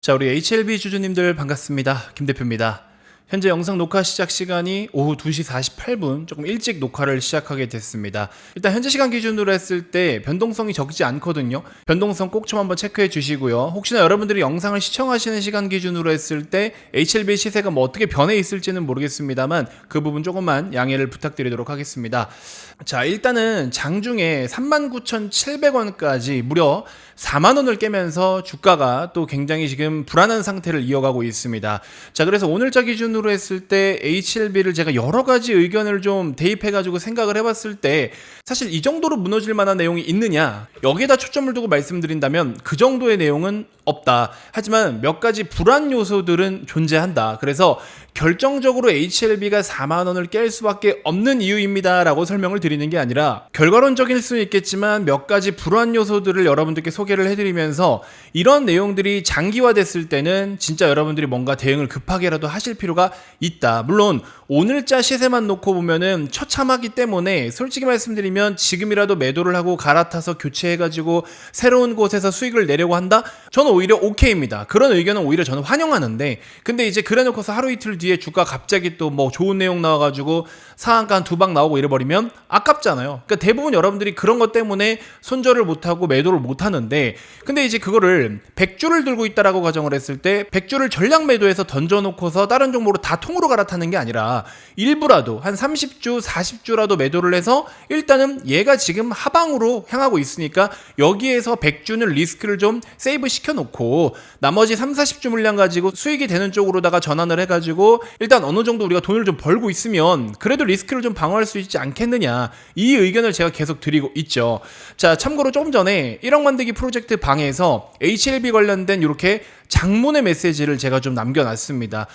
자, 우리 HLB 주주님들 반갑습니다. 김 대표입니다. 현재 영상 녹화 시작 시간이 오후 2시 48분, 조금 일찍 녹화를 시작하게 됐습니다. 일단 현재 시간 기준으로 했을 때 변동성이 적지 않거든요. 변동성 꼭 좀 한번 체크해 주시고요. 혹시나 여러분들이 영상을 시청하시는 시간 기준으로 했을 때 HLB 시세가 뭐 어떻게 변해 있을지는 모르겠습니다만 그 부분 조금만 양해를 부탁드리도록 하겠습니다. 자, 일단은 장중에 39,700원까지 무려 4만원을 깨면서 주가가 또 굉장히 지금 불안한 상태를 이어가고 있습니다. 자, 그래서 오늘자 기준으로 했을 때 HLB를 제가 여러 가지 의견을 좀 대입해가지고 생각을 해봤을 때 사실 이 정도로 무너질 만한 내용이 있느냐, 여기에다 초점을 두고 말씀드린다면 그 정도의 내용은 없다. 하지만 몇 가지 불안 요소들은 존재한다. 그래서 결정적으로 HLB가 4만원을 깰 수밖에 없는 이유입니다 라고 설명을 드리는 게 아니라 결과론적일 수는 있겠지만 몇 가지 불안 요소들을 여러분들께 소개를 해드리면서 이런 내용들이 장기화됐을 때는 진짜 여러분들이 뭔가 대응을 급하게라도 하실 필요가 있다. 물론 오늘자 시세만 놓고 보면은 처참하기 때문에 솔직히 말씀드리면 지금이라도 매도를 하고 갈아타서 교체해가지고 새로운 곳에서 수익을 내려고 한다? 저는 오히려 오케이입니다. 그런 의견은 오히려 저는 환영하는데, 근데 이제 그래놓고서 하루 이틀 뒤에 주가 갑자기 또 뭐 좋은 내용 나와가지고 상한가 한 두 방 나오고 이래버리면 아깝잖아요. 그러니까 대부분 여러분들이 그런 것 때문에 손절을 못하고 매도를 못하는데, 근데 이제 그거를 100주를 들고 있다라고 가정을 했을 때 100주를 전량 매도해서 던져놓고서 다른 종목으로 다 통으로 갈아타는 게 아니라 일부라도 한 30주, 40주라도 매도를 해서 일단은 얘가 지금 하방으로 향하고 있으니까 여기에서 100주는 리스크를 좀 세이브 시켜놓고 나머지 3, 40주 물량 가지고 수익이 되는 쪽으로다가 전환을 해가지고 일단 어느 정도 우리가 돈을 좀 벌고 있으면 그래도 리스크를 좀 방어할 수 있지 않겠느냐, 이 의견을 제가 계속 드리고 있죠. 자, 참고로 조금 전에 1억 만들기 프로젝트 방에서 HLB 관련된 이렇게 장문의 메시지를 제가 좀 남겨놨습니다.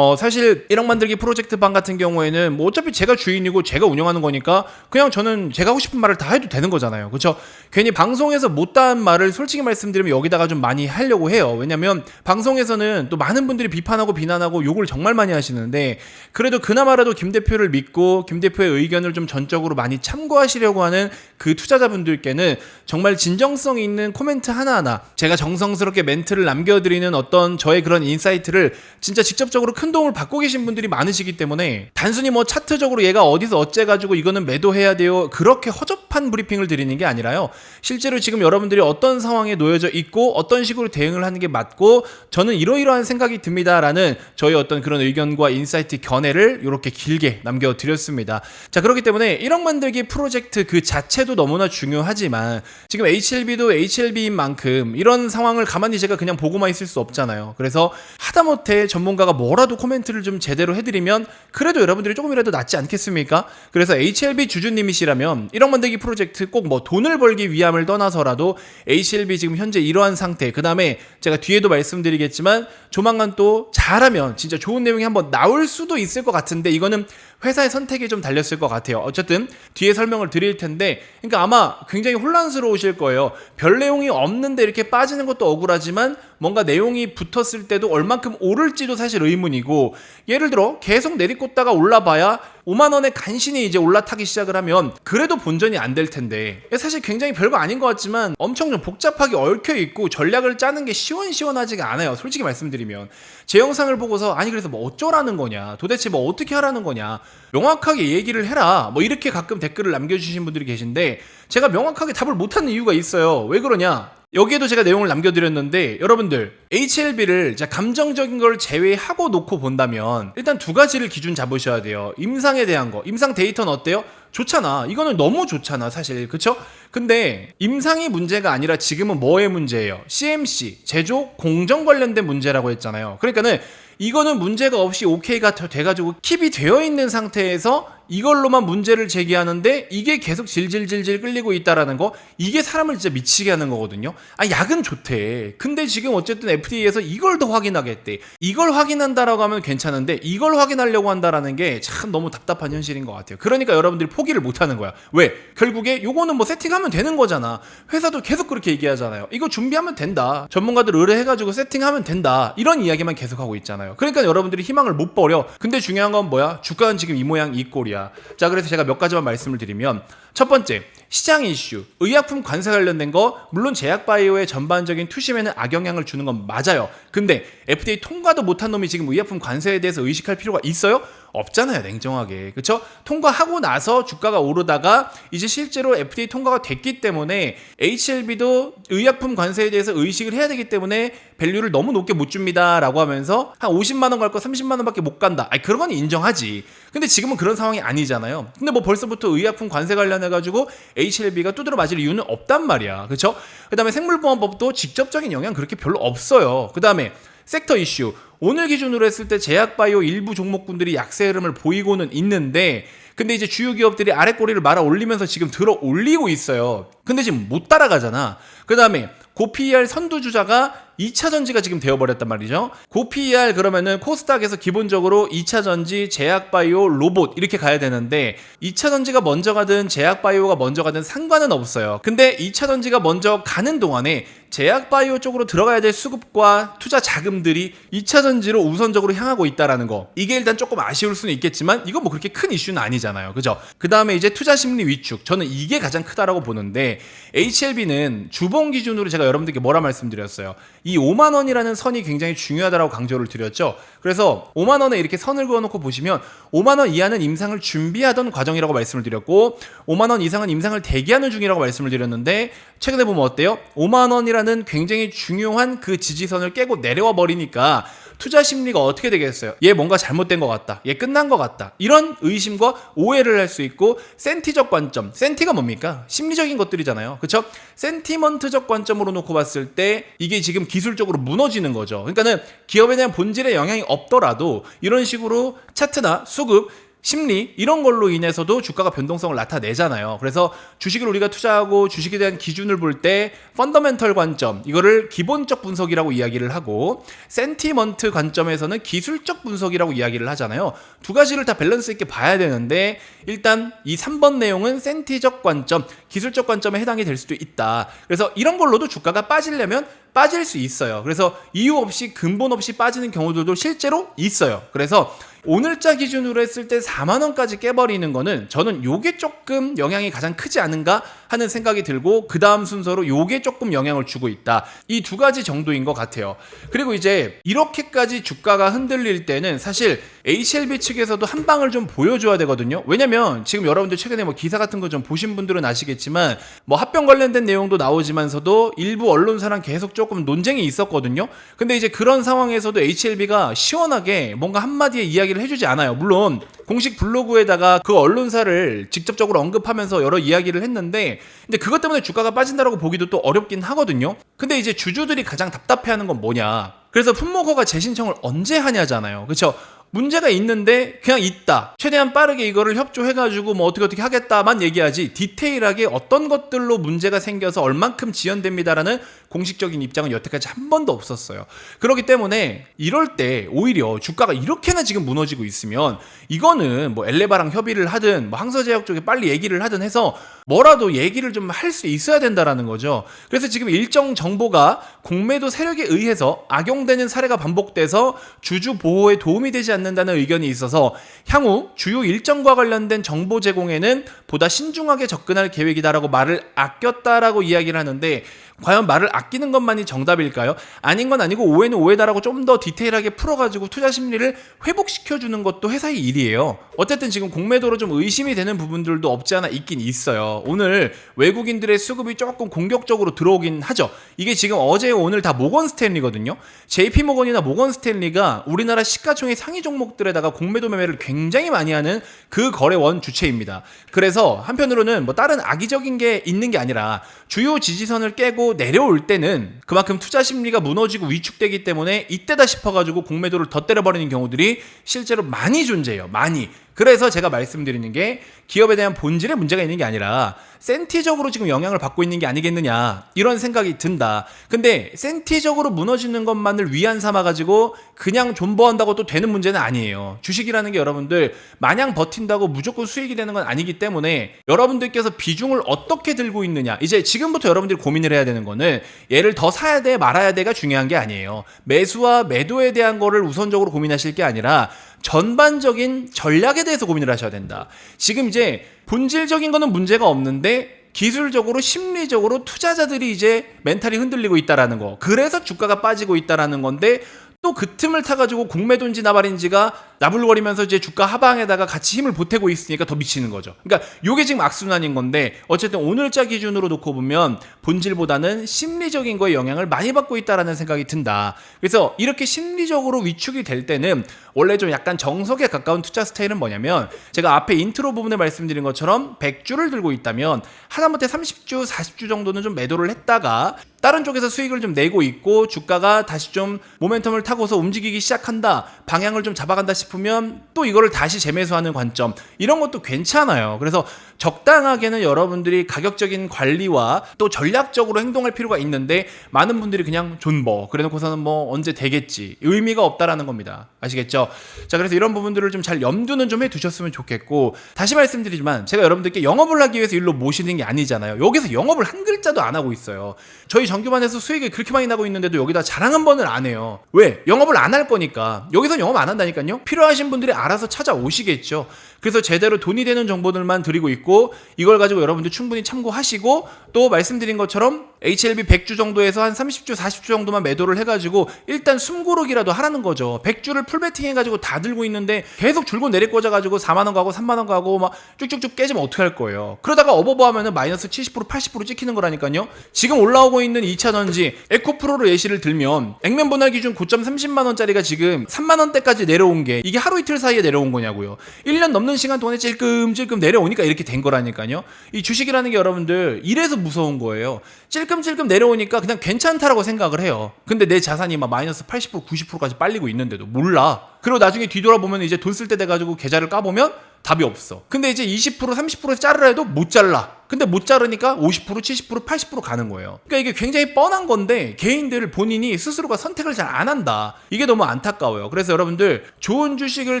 사실 1억 만들기 프로젝트 방 같은 경우에는 뭐 어차피 제가 주인이고 제가 운영하는 거니까 그냥 저는 제가 하고 싶은 말을 다 해도 되는 거잖아요. 그렇죠? 괜히 방송에서 못다한 말을 솔직히 말씀드리면 여기다가 좀 많이 하려고 해요. 왜냐면 방송에서는 또 많은 분들이 비판하고 비난하고 욕을 정말 많이 하시는데, 그래도 그나마라도 김 대표를 믿고 김 대표의 의견을 좀 전적으로 많이 참고하시려고 하는 그 투자자분들께는 정말 진정성 있는 코멘트 하나하나, 제가 정성스럽게 멘트를 남겨드리는 어떤 저의 그런 인사이트를 진짜 직접적으로 큰 도움을 받고 계신 분들이 많으시기 때문에 단순히 뭐 차트적으로 얘가 어디서 어째가지고 이거는 매도해야 돼요, 그렇게 허접한 브리핑을 드리는 게 아니라요, 실제로 지금 여러분들이 어떤 상황에 놓여져 있고 어떤 식으로 대응을 하는 게 맞고 저는 이러이러한 생각이 듭니다라는 저희 어떤 그런 의견과 인사이트 견해를 이렇게 길게 남겨드렸습니다. 자, 그렇기 때문에 1억 만들기 프로젝트 그 자체도 너무나 중요하지만 지금 HLB도 HLB인 만큼 이런 상황을 가만히 제가 그냥 보고만 있을 수 없잖아요. 그래서 하다못해 전문가가 뭐라도 코멘트를 좀 제대로 해드리면 그래도 여러분들이 조금이라도 낫지 않겠습니까? 그래서 HLB 주주님이시라면 1억 만들기 프로젝트 꼭 뭐 돈을 벌기 위함을 떠나서라도 HLB 지금 현재 이러한 상태, 그 다음에 제가 뒤에도 말씀드리겠지만 조만간 또 잘하면 진짜 좋은 내용이 한번 나올 수도 있을 것 같은데 이거는 회사의 선택에 좀 달렸을 것 같아요. 어쨌든 뒤에 설명을 드릴 텐데, 그러니까 아마 굉장히 혼란스러우실 거예요. 별 내용이 없는데 이렇게 빠지는 것도 억울하지만 뭔가 내용이 붙었을 때도 얼만큼 오를지도 사실 의문이고, 예를 들어 계속 내리꽂다가 올라봐야 5만원에 간신히 이제 올라타기 시작을 하면 그래도 본전이 안 될 텐데, 사실 굉장히 별거 아닌 것 같지만 엄청 좀 복잡하게 얽혀있고 전략을 짜는 게 시원시원하지가 않아요. 솔직히 말씀드리면 제 영상을 보고서 아니 그래서 뭐 어쩌라는 거냐, 도대체 뭐 어떻게 하라는 거냐, 명확하게 얘기를 해라, 뭐 이렇게 가끔 댓글을 남겨주신 분들이 계신데 제가 명확하게 답을 못하는 이유가 있어요. 왜 그러냐, 여기에도 제가 내용을 남겨드렸는데 여러분들 HLB를 감정적인 걸 제외하고 놓고 본다면 일단 두 가지를 기준 잡으셔야 돼요. 임상에 대한 거, 임상 데이터는 어때요? 좋잖아. 이거는 너무 좋잖아 사실, 그쵸? 근데 임상이 문제가 아니라 지금은 뭐의 문제예요? CMC, 제조, 공정 관련된 문제라고 했잖아요. 그러니까는 이거는 문제가 없이 OK가 돼가지고 킵이 되어 있는 상태에서 이걸로만 문제를 제기하는데 이게 계속 질질질질 끌리고 있다라는 거, 이게 사람을 진짜 미치게 하는 거거든요. 약은 좋대. 근데 지금 어쨌든 FDA에서 이걸 더 확인하겠대. 이걸 확인한다라고 하면 괜찮은데 이걸 확인하려고 한다라는 게 참 너무 답답한 현실인 것 같아요. 그러니까 여러분들이 포기를 못하는 거야. 왜? 결국에 요거는 뭐 세팅하면 되는 거잖아. 회사도 계속 그렇게 얘기하잖아요. 이거 준비하면 된다. 전문가들 의뢰해가지고 세팅하면 된다. 이런 이야기만 계속하고 있잖아요. 그러니까 여러분들이 희망을 못 버려. 근데 중요한 건 뭐야? 주가는 지금 이 모양 이 꼴이야. 겁니다. 자, 그래서 제가 몇 가지만 말씀을 드리면, 첫 번째, 시장 이슈, 의약품 관세 관련된 거, 물론 제약바이오의 전반적인 투심에는 악영향을 주는 건 맞아요. 근데 FDA 통과도 못한 놈이 지금 의약품 관세에 대해서 의식할 필요가 있어요? 없잖아요, 냉정하게. 그쵸? 통과하고 나서 주가가 오르다가 이제 실제로 FDA 통과가 됐기 때문에 HLB도 의약품 관세에 대해서 의식을 해야 되기 때문에 밸류를 너무 높게 못 줍니다 라고 하면서 한 50만원 갈 거 30만원 밖에 못 간다. 아니, 그런 건 인정하지. 근데 지금은 그런 상황이 아니잖아요. 근데 뭐 벌써부터 의약품 관세 관련해가지고 HLB가 두드러 맞을 이유는 없단 말이야. 그쵸? 그 다음에 생물보험법도 직접적인 영향 그렇게 별로 없어요. 그 다음에 섹터 이슈, 오늘 기준으로 했을 때 제약바이오 일부 종목군들이 약세 흐름을 보이고는 있는데, 근데 이제 주요 기업들이 아래 꼬리를 말아 올리면서 지금 들어 올리고 있어요. 근데 지금 못 따라가잖아. 그 다음에 고PER 선두주자가 2차전지가 지금 되어버렸단 말이죠. 고PER 그러면은 코스닥에서 기본적으로 2차전지, 제약바이오, 로봇 이렇게 가야 되는데 2차전지가 먼저 가든 제약바이오가 먼저 가든 상관은 없어요. 근데 2차전지가 먼저 가는 동안에 제약바이오 쪽으로 들어가야 될 수급과 투자 자금들이 2차전지로 우선적으로 향하고 있다라는 거, 이게 일단 조금 아쉬울 수는 있겠지만 이건 뭐 그렇게 큰 이슈는 아니잖아요. 그죠? 그 다음에 이제 투자 심리 위축, 저는 이게 가장 크다라고 보는데, HLB는 주봉 기준으로 제가 여러분들께 뭐라 말씀드렸어요. 이 5만원이라는 선이 굉장히 중요하다라고 강조를 드렸죠. 그래서 5만원에 이렇게 선을 그어놓고 보시면 5만원 이하는 임상을 준비하던 과정이라고 말씀을 드렸고, 5만원 이상은 임상을 대기하는 중이라고 말씀을 드렸는데, 최근에 보면 어때요? 5만원이라는 굉장히 중요한 그 지지선을 깨고 내려와 버리니까 투자 심리가 어떻게 되겠어요? 얘 뭔가 잘못된 것 같다, 얘 끝난 것 같다, 이런 의심과 오해를 할 수 있고, 센티적 관점, 센티가 뭡니까? 심리적인 것들이잖아요. 그쵸? 센티먼트적 관점으로 놓고 봤을 때 이게 지금 기술적으로 무너지는 거죠. 그러니까는 기업에 대한 본질에 영향이 없더라도 이런 식으로 차트나 수급, 심리 이런 걸로 인해서도 주가가 변동성을 나타내잖아요. 그래서 주식을 우리가 투자하고 주식에 대한 기준을 볼 때 펀더멘털 관점, 이거를 기본적 분석이라고 이야기를 하고, 센티먼트 관점에서는 기술적 분석이라고 이야기를 하잖아요. 두 가지를 다 밸런스 있게 봐야 되는데, 일단 이 3번 내용은 센티적 관점, 기술적 관점에 해당이 될 수도 있다. 그래서 이런 걸로도 주가가 빠지려면 빠질 수 있어요. 그래서 이유 없이 근본 없이 빠지는 경우들도 실제로 있어요. 그래서 오늘자 기준으로 했을 때 4만원까지 깨버리는 거는 저는 요게 조금 영향이 가장 크지 않은가 하는 생각이 들고, 그 다음 순서로 요게 조금 영향을 주고 있다. 이 두 가지 정도인 것 같아요. 그리고 이제 이렇게까지 주가가 흔들릴 때는 사실 HLB 측에서도 한 방을 좀 보여줘야 되거든요. 왜냐면 지금 여러분들 최근에 뭐 기사 같은 거 좀 보신 분들은 아시겠지만, 뭐 합병 관련된 내용도 나오지만서도 일부 언론사랑 계속 조금 논쟁이 있었거든요. 근데 이제 그런 상황에서도 HLB가 시원하게 뭔가 한마디의 이야기를 해주지 않아요. 물론 공식 블로그에다가 그 언론사를 직접적으로 언급하면서 여러 이야기를 했는데, 근데 그것 때문에 주가가 빠진다라고 보기도 또 어렵긴 하거든요. 근데 이제 주주들이 가장 답답해하는 건 뭐냐, 그래서 품목허가 재신청을 언제 하냐잖아요. 그렇죠? 문제가 있는데 그냥 있다, 최대한 빠르게 이거를 협조해가지고 뭐 어떻게 하겠다만 얘기하지, 디테일하게 어떤 것들로 문제가 생겨서 얼만큼 지연됩니다라는 공식적인 입장은 여태까지 한 번도 없었어요. 그렇기 때문에 이럴 때 오히려 주가가 이렇게나 지금 무너지고 있으면 이거는 뭐 엘레바랑 협의를 하든 뭐 항서제약 쪽에 빨리 얘기를 하든 해서 뭐라도 얘기를 좀 할 수 있어야 된다라는 거죠. 그래서 지금 일정 정보가 공매도 세력에 의해서 악용되는 사례가 반복돼서 주주 보호에 도움이 되지 않는다는 의견이 있어서 향후 주요 일정과 관련된 정보 제공에는 보다 신중하게 접근할 계획이다라고 말을 아꼈다라고 이야기를 하는데, 과연 말을 아끼는 것만이 정답일까요? 아닌 건 아니고 오해는 오해다라고 좀 더 디테일하게 풀어가지고 투자 심리를 회복시켜주는 것도 회사의 일이에요. 어쨌든 지금 공매도로 좀 의심이 되는 부분들도 없지 않아 있긴 있어요. 오늘 외국인들의 수급이 조금 공격적으로 들어오긴 하죠. 이게 지금 어제 오늘 다 모건 스탠리거든요. JP모건이나 모건 스탠리가 우리나라 시가총액 상위 종목들에다가 공매도 매매를 굉장히 많이 하는 그 거래원 주체입니다. 그래서 한편으로는 뭐 다른 악의적인 게 있는 게 아니라 주요 지지선을 깨고 내려올 때는 그만큼 투자 심리가 무너지고 위축되기 때문에 이때다 싶어가지고 공매도를 더 때려버리는 경우들이 실제로 많이 존재해요. 많이. 그래서 제가 말씀드리는 게 기업에 대한 본질에 문제가 있는 게 아니라 센티적으로 지금 영향을 받고 있는 게 아니겠느냐, 이런 생각이 든다. 근데 센티적으로 무너지는 것만을 위안 삼아가지고 그냥 존버한다고 또 되는 문제는 아니에요. 주식이라는 게 여러분들 마냥 버틴다고 무조건 수익이 되는 건 아니기 때문에 여러분들께서 비중을 어떻게 들고 있느냐, 이제 지금부터 여러분들이 고민을 해야 되는 거는 얘를 더 사야 돼 말아야 돼가 중요한 게 아니에요. 매수와 매도에 대한 거를 우선적으로 고민하실 게 아니라 전반적인 전략에 대해서 고민을 하셔야 된다. 지금 이제 본질적인 거는 문제가 없는데 기술적으로 심리적으로 투자자들이 이제 멘탈이 흔들리고 있다라는 거. 그래서 주가가 빠지고 있다라는 건데 또 그 틈을 타가지고 공매도인지 나발인지가 나불거리면서 이제 주가 하방에다가 같이 힘을 보태고 있으니까 더 미치는 거죠. 그러니까 요게 지금 악순환인 건데 어쨌든 오늘자 기준으로 놓고 보면 본질보다는 심리적인 거에 영향을 많이 받고 있다라는 생각이 든다. 그래서 이렇게 심리적으로 위축이 될 때는 원래 좀 약간 정석에 가까운 투자 스타일은 뭐냐면 제가 앞에 인트로 부분에 말씀드린 것처럼 100주를 들고 있다면 하다못해 30주, 40주 정도는 좀 매도를 했다가 다른 쪽에서 수익을 좀 내고 있고 주가가 다시 좀 모멘텀을 타고서 움직이기 시작한다, 방향을 좀 잡아간다 싶으면 또 이거를 다시 재매수하는 관점, 이런 것도 괜찮아요. 그래서 적당하게는 여러분들이 가격적인 관리와 또 전략적으로 행동할 필요가 있는데 많은 분들이 그냥 존버 그래놓고서는 뭐 언제 되겠지, 의미가 없다라는 겁니다. 아시겠죠? 자, 그래서 이런 부분들을 좀 잘 염두는 좀 해두셨으면 좋겠고, 다시 말씀드리지만 제가 여러분들께 영업을 하기 위해서 일로 모시는 게 아니잖아요. 여기서 영업을 한 글자도 안 하고 있어요. 저희 정규반에서 수익이 그렇게 많이 나고 있는데도 여기다 자랑 한 번을 안 해요. 왜? 영업을 안 할 거니까. 여기서 영업 안 한다니까요. 필요하신 분들이 알아서 찾아오시겠죠. 그래서 제대로 돈이 되는 정보들만 드리고 있고, 이걸 가지고 여러분들 충분히 참고하시고, 또 말씀드린 것처럼 HLB 100주 정도에서 한 30주 40주 정도만 매도를 해가지고 일단 숨고르기라도 하라는 거죠. 100주를 풀베팅 해가지고 다 들고 있는데 계속 줄고 내리 꽂아가지고 4만원 가고 3만원 가고 막 쭉쭉쭉 깨지면 어떻게 할 거예요. 그러다가 어버버 하면은 마이너스 70% 80% 찍히는 거라니까요. 지금 올라오고 있는 2차전지 에코프로로 예시를 들면 액면 분할 기준 고점 30만원짜리가 지금 3만원대까지 내려온 게 이게 하루 이틀 사이에 내려온 거냐고요. 1년 넘는 시간 동안에 찔끔찔끔 내려오니까 이렇게 된 거라니까요. 이 주식이라는 게 여러분들 이래서 무서운 거예요. 찔끔찔끔 내려오니까 그냥 괜찮다라고 생각을 해요. 근데 내 자산이 막 마이너스 80% 90%까지 빨리고 있는데도 몰라. 그리고 나중에 뒤돌아보면 이제 돈 쓸 때 돼가지고 계좌를 까보면 답이 없어. 근데 이제 20% 30% 자르라 해도 못 잘라. 근데 못 자르니까 50% 70% 80% 가는 거예요. 그러니까 이게 굉장히 뻔한 건데 개인들 본인이 스스로가 선택을 잘 안 한다. 이게 너무 안타까워요. 그래서 여러분들 좋은 주식을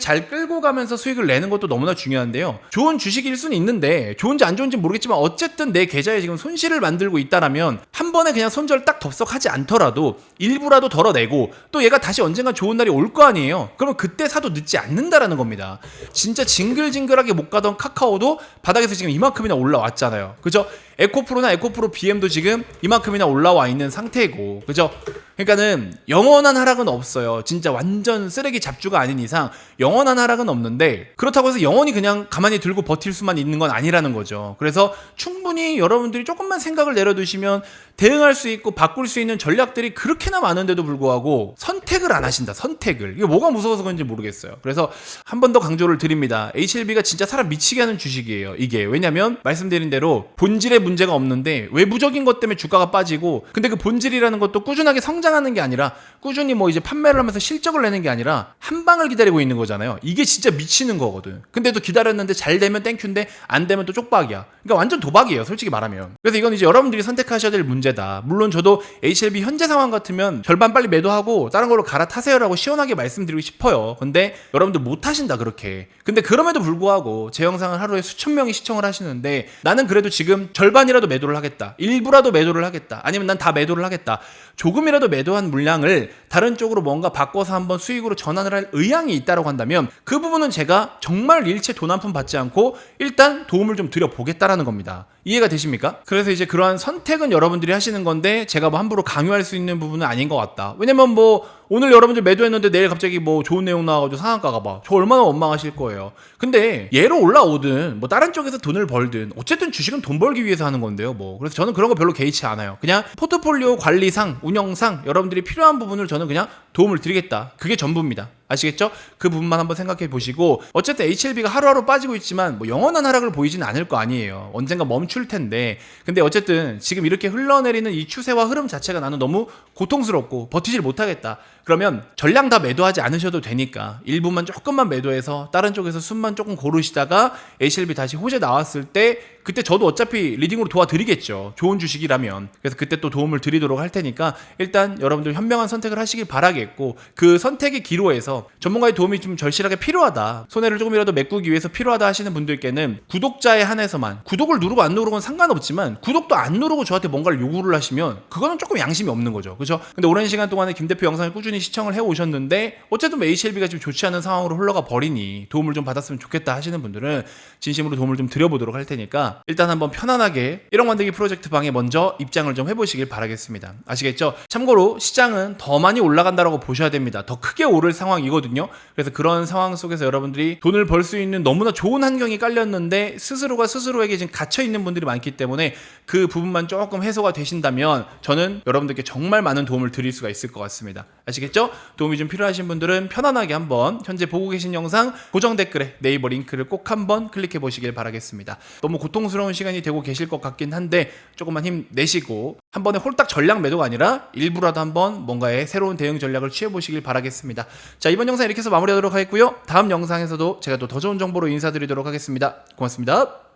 잘 끌고 가면서 수익을 내는 것도 너무나 중요한데요. 좋은 주식일 수는 있는데 좋은지 안 좋은지 모르겠지만 어쨌든 내 계좌에 지금 손실을 만들고 있다라면 한 번에 그냥 손절 딱 덥석하지 않더라도 일부라도 덜어내고 또 얘가 다시 언젠가 좋은 날이 올 거 아니에요. 그러면 그때 사도 늦지 않는다라는 겁니다. 진짜 징글징글하게 못 가던 카카오도 바닥에서 지금 이만큼이나 올라왔잖아요. 그죠? 에코프로나 에코프로 BM도 지금 이만큼이나 올라와 있는 상태고, 그죠? 그러니까는 영원한 하락은 없어요. 진짜 완전 쓰레기 잡주가 아닌 이상 영원한 하락은 없는데, 그렇다고 해서 영원히 그냥 가만히 들고 버틸 수만 있는 건 아니라는 거죠. 그래서 충분히 여러분들이 조금만 생각을 내려두시면 대응할 수 있고 바꿀 수 있는 전략들이 그렇게나 많은데도 불구하고 선택을 안 하신다. 선택을. 이게 뭐가 무서워서 그런지 모르겠어요. 그래서 한 번 더 강조를 드립니다. HLB가 진짜 사람 미치게 하는 주식이에요. 이게 왜냐면 말씀드린 대로 본질에 문제가 없는데 외부적인 것 때문에 주가가 빠지고, 근데 그 본질이라는 것도 꾸준하게 성장하는 게 아니라 꾸준히 뭐 이제 판매를 하면서 실적을 내는 게 아니라 한 방을 기다리고 있는 거잖아요. 이게 진짜 미치는 거거든. 근데도 기다렸는데 잘 되면 땡큐인데 안 되면 또 쪽박이야. 그러니까 완전 도박이에요, 솔직히 말하면. 그래서 이건 이제 여러분들이 선택하셔야 될 문제다. 물론 저도 HLB 현재 상황 같으면 절반 빨리 매도하고 다른 걸로 갈아타세요라고 시원하게 말씀드리고 싶어요. 근데 여러분들 못 하신다 그렇게. 근데 그럼에도 불구하고 제 영상을 하루에 수천 명이 시청을 하시는데 나는 그래도 지금 절반이라도 매도를 하겠다, 일부라도 매도를 하겠다, 아니면 난 다 매도를 하겠다, 조금이라도 매도한 물량을 다른 쪽으로 뭔가 바꿔서 한번 수익으로 전환을 할 의향이 있다고 한다면 그 부분은 제가 정말 일체 돈 한 푼 받지 않고 일단 도움을 좀 드려보겠다라는 겁니다. 이해가 되십니까? 그래서 이제 그러한 선택은 여러분들이 하시는 건데 제가 뭐 함부로 강요할 수 있는 부분은 아닌 것 같다. 왜냐면 뭐 오늘 여러분들 매도했는데 내일 갑자기 뭐 좋은 내용 나와가지고 상한가가 봐. 저 얼마나 원망하실 거예요. 근데 얘로 올라오든 뭐 다른 쪽에서 돈을 벌든 어쨌든 주식은 돈 벌기 위해서 하는 건데요. 뭐 그래서 저는 그런 거 별로 개의치 않아요. 그냥 포트폴리오 관리상, 운영상 여러분들이 필요한 부분을 저는 그냥 도움을 드리겠다. 그게 전부입니다. 아시겠죠? 그 부분만 한번 생각해 보시고, 어쨌든 HLB가 하루하루 빠지고 있지만 뭐 영원한 하락을 보이지는 않을 거 아니에요. 언젠가 멈출 텐데. 근데 어쨌든 지금 이렇게 흘러내리는 이 추세와 흐름 자체가 나는 너무 고통스럽고 버티질 못하겠다. 그러면 전량 다 매도하지 않으셔도 되니까 일부만 조금만 매도해서 다른 쪽에서 숨만 조금 고르시다가 HLB 다시 호재 나왔을 때 그때 저도 어차피 리딩으로 도와드리겠죠. 좋은 주식이라면. 그래서 그때 또 도움을 드리도록 할 테니까 일단 여러분들 현명한 선택을 하시길 바라겠고, 그 선택의 기로에서 전문가의 도움이 좀 절실하게 필요하다, 손해를 조금이라도 메꾸기 위해서 필요하다 하시는 분들께는 구독자에 한해서만, 구독을 누르고 안 누르고는 상관없지만 구독도 안 누르고 저한테 뭔가를 요구를 하시면 그거는 조금 양심이 없는 거죠. 그죠? 근데 오랜 시간 동안에 김 대표 영상을 꾸준히 시청을 해 오셨는데 어쨌든 HLB가 지금 좋지 않은 상황으로 흘러가 버리니 도움을 좀 받았으면 좋겠다 하시는 분들은 진심으로 도움을 좀 드려보도록 할 테니까 일단 한번 편안하게 1억 만들기 프로젝트 방에 먼저 입장을 좀 해보시길 바라겠습니다. 아시겠죠? 참고로 시장은 더 많이 올라간다라고 보셔야 됩니다. 더 크게 오를 상황이거든요. 그래서 그런 상황 속에서 여러분들이 돈을 벌 수 있는 너무나 좋은 환경이 깔렸는데 스스로가 스스로에게 지금 갇혀 있는 분들이 많기 때문에 그 부분만 조금 해소가 되신다면 저는 여러분들께 정말 많은 도움을 드릴 수가 있을 것 같습니다. 아시겠죠? 도움이 좀 필요하신 분들은 편안하게 한번 현재 보고 계신 영상 고정 댓글에 네이버 링크를 꼭 한번 클릭해 보시길 바라겠습니다. 너무 고통스러운 시간이 되고 계실 것 같긴 한데 조금만 힘내시고 한 번에 홀딱 전량 매도가 아니라 일부라도 한번 뭔가의 새로운 대응 전략을 취해 보시길 바라겠습니다. 자, 이번 영상 이렇게 해서 마무리하도록 하겠고요. 다음 영상에서도 제가 또 더 좋은 정보로 인사드리도록 하겠습니다. 고맙습니다.